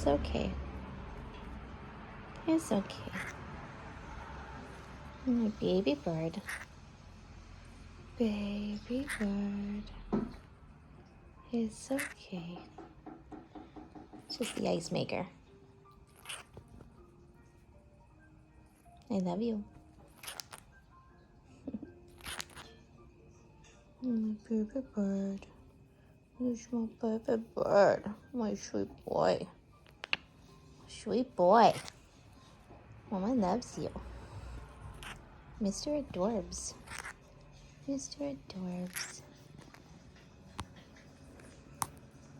It's okay. It's okay. My baby bird. Baby bird. It's okay. It's just the ice maker. I love you. My baby bird. Who's my baby bird? My sweet boy. Sweet boy. Mama loves you. Mr. Adorbs. Mr. Adorbs.